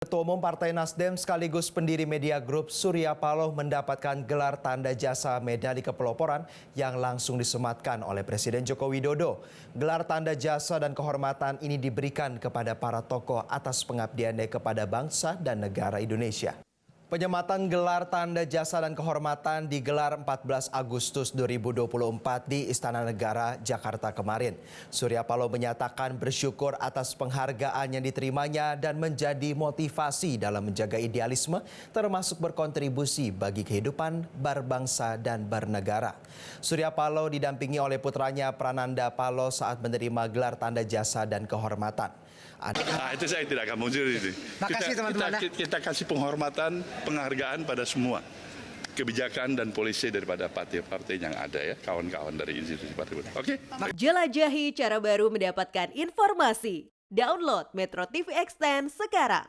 Ketua Umum Partai Nasdem sekaligus pendiri Media Group Surya Paloh mendapatkan gelar tanda jasa medali kepeloporan yang langsung disematkan oleh Presiden Joko Widodo. Gelar tanda jasa dan kehormatan ini diberikan kepada para tokoh atas pengabdiannya kepada bangsa dan negara Indonesia. Penyematan gelar tanda jasa dan kehormatan digelar 14 Agustus 2024 di Istana Negara, Jakarta kemarin. Surya Paloh menyatakan bersyukur atas penghargaan yang diterimanya dan menjadi motivasi dalam menjaga idealisme termasuk berkontribusi bagi kehidupan berbangsa dan bernegara. Surya Paloh didampingi oleh putranya Prananda Paloh saat menerima gelar tanda jasa dan kehormatan. Itu saya tidak akan muncul ini. Makasih teman-teman. Kita kasih penghormatan, penghargaan pada semua kebijakan dan polisi daripada partai-partai yang ada ya, kawan-kawan dari institusi partai. Oke? Jelajahi cara baru mendapatkan informasi. Download Metro TV Extend sekarang.